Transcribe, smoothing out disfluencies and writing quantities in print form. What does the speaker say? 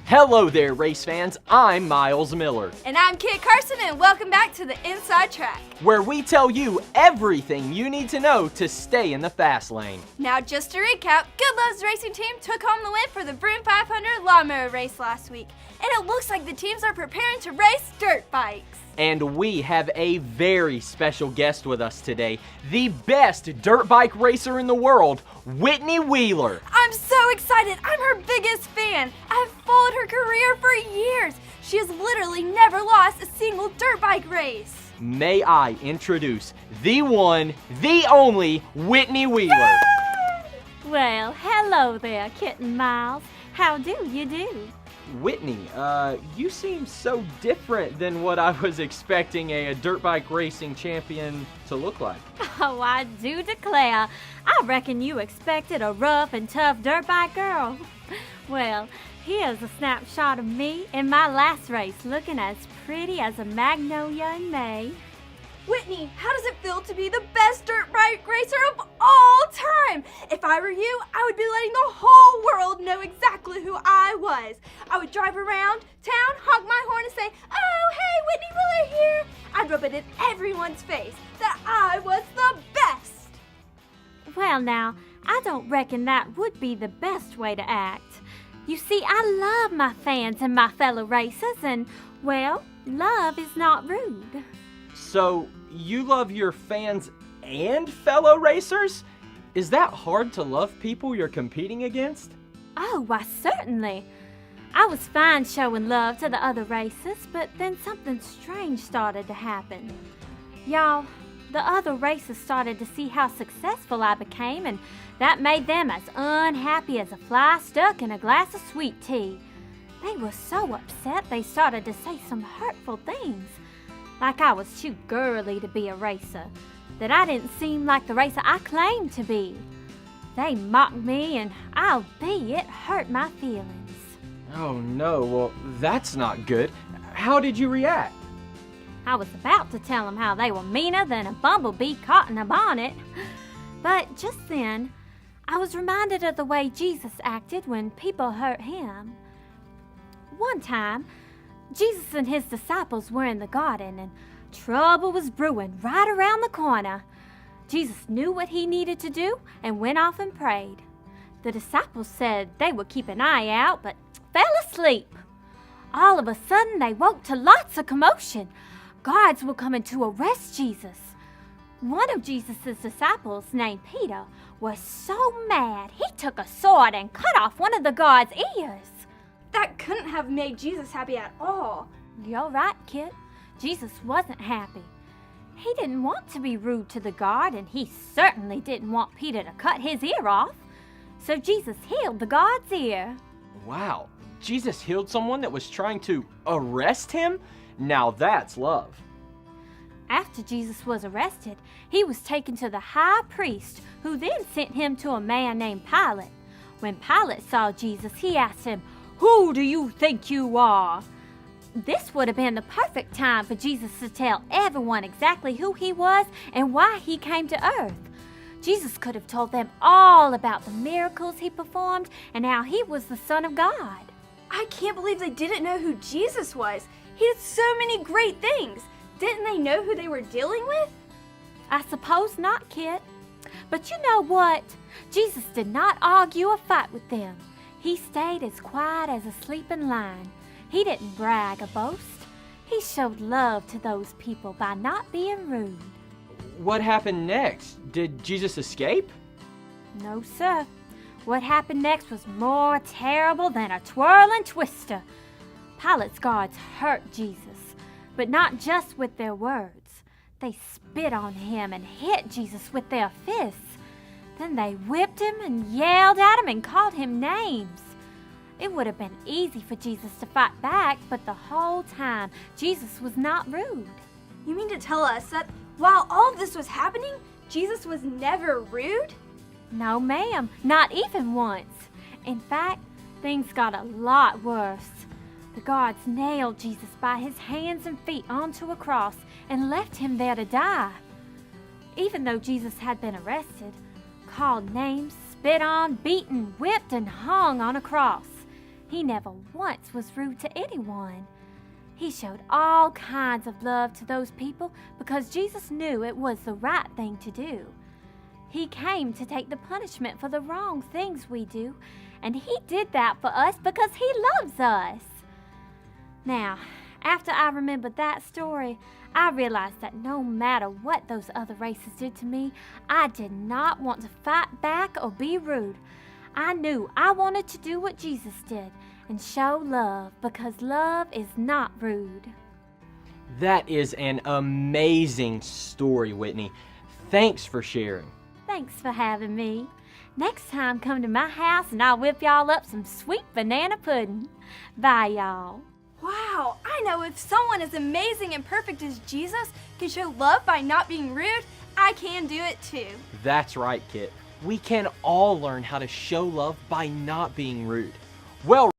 Hello there, race fans. I'm Miles Miller. And I'm Kit Carson, and welcome back to the Inside Track, where we tell you everything you need to know to stay in the fast lane. Now, just to recap, Good Love's racing team took home the win for the Vroom 500 lawnmower race last week. And it looks like the teams are preparing to race dirt bikes. And we have a very special guest with us today, the best dirt bike racer in the world, Whitney Wheeler. I'm so excited. I'm her biggest fan. I've followed her career for years. She has literally never lost a single dirt bike race. May I introduce the one, the only Whitney Wheeler. Yay! Well, hello there, Kit and Miles. How do you do? Whitney, you seem so different than what I was expecting a dirt bike racing champion to look like. Oh, I do declare. I reckon you expected a rough and tough dirt bike girl. Well, here's a snapshot of me in my last race, looking as pretty as a magnolia in May. Whitney, how does it feel to be the best dirt bike racer of all time? If I were you, I would be letting the whole world know exactly who I was. I would drive around town, honk my horn and say, "Oh, hey, Whitney Wheeler here." I'd rub it in everyone's face that I was the best. Well, now, I don't reckon that would be the best way to act. You see, I love my fans and my fellow racers, and, well, love is not rude. So, you love your fans and fellow racers? Is that hard to love people you're competing against? Oh, why certainly. I was fine showing love to the other racers, but then something strange started to happen. Y'all, the other racers started to see how successful I became, and that made them as unhappy as a fly stuck in a glass of sweet tea. They were so upset they started to say some hurtful things. Like I was too girly to be a racer, that I didn't seem like the racer I claimed to be. They mocked me, and I'll be, it hurt my feelings. Oh no, well, that's not good. How did you react? I was about to tell them how they were meaner than a bumblebee caught in a bonnet. But just then, I was reminded of the way Jesus acted when people hurt him. One time, Jesus and his disciples were in the garden, and trouble was brewing right around the corner. Jesus knew what he needed to do and went off and prayed. The disciples said they would keep an eye out, but fell asleep. All of a sudden, they woke to lots of commotion. Guards were coming to arrest Jesus. One of Jesus' disciples, named Peter, was so mad he took a sword and cut off one of the guards' ears. That couldn't have made Jesus happy at all. You're right, Kit. Jesus wasn't happy. He didn't want to be rude to the guard, and he certainly didn't want Peter to cut his ear off. So Jesus healed the guard's ear. Wow, Jesus healed someone that was trying to arrest him? Now that's love. After Jesus was arrested, he was taken to the high priest, who then sent him to a man named Pilate. When Pilate saw Jesus, he asked him, "Who do you think you are?" This would have been the perfect time for Jesus to tell everyone exactly who he was and why he came to earth. Jesus could have told them all about the miracles he performed and how he was the Son of God. I can't believe they didn't know who Jesus was. He did so many great things. Didn't they know who they were dealing with? I suppose not, Kit. But you know what? Jesus did not argue or fight with them. He stayed as quiet as a sleeping lion. He didn't brag or boast. He showed love to those people by not being rude. What happened next? Did Jesus escape? No, sir. What happened next was more terrible than a twirling twister. Pilate's guards hurt Jesus, but not just with their words. They spit on him and hit Jesus with their fists. Then they whipped him and yelled at him and called him names. It would have been easy for Jesus to fight back, but the whole time, Jesus was not rude. You mean to tell us that while all of this was happening, Jesus was never rude? No, ma'am, not even once. In fact, things got a lot worse. The guards nailed Jesus by his hands and feet onto a cross and left him there to die. Even though Jesus had been arrested, called names, spit on, beaten, whipped, and hung on a cross, he never once was rude to anyone. He showed all kinds of love to those people because Jesus knew it was the right thing to do. He came to take the punishment for the wrong things we do, and he did that for us because he loves us. Now, after I remembered that story, I realized that no matter what those other races did to me, I did not want to fight back or be rude. I knew I wanted to do what Jesus did and show love because love is not rude. That is an amazing story, Whitney. Thanks for sharing. Thanks for having me. Next time, come to my house and I'll whip y'all up some sweet banana pudding. Bye, y'all. Wow, I know if someone as amazing and perfect as Jesus can show love by not being rude, I can do it too. That's right, Kit. We can all learn how to show love by not being rude. Well,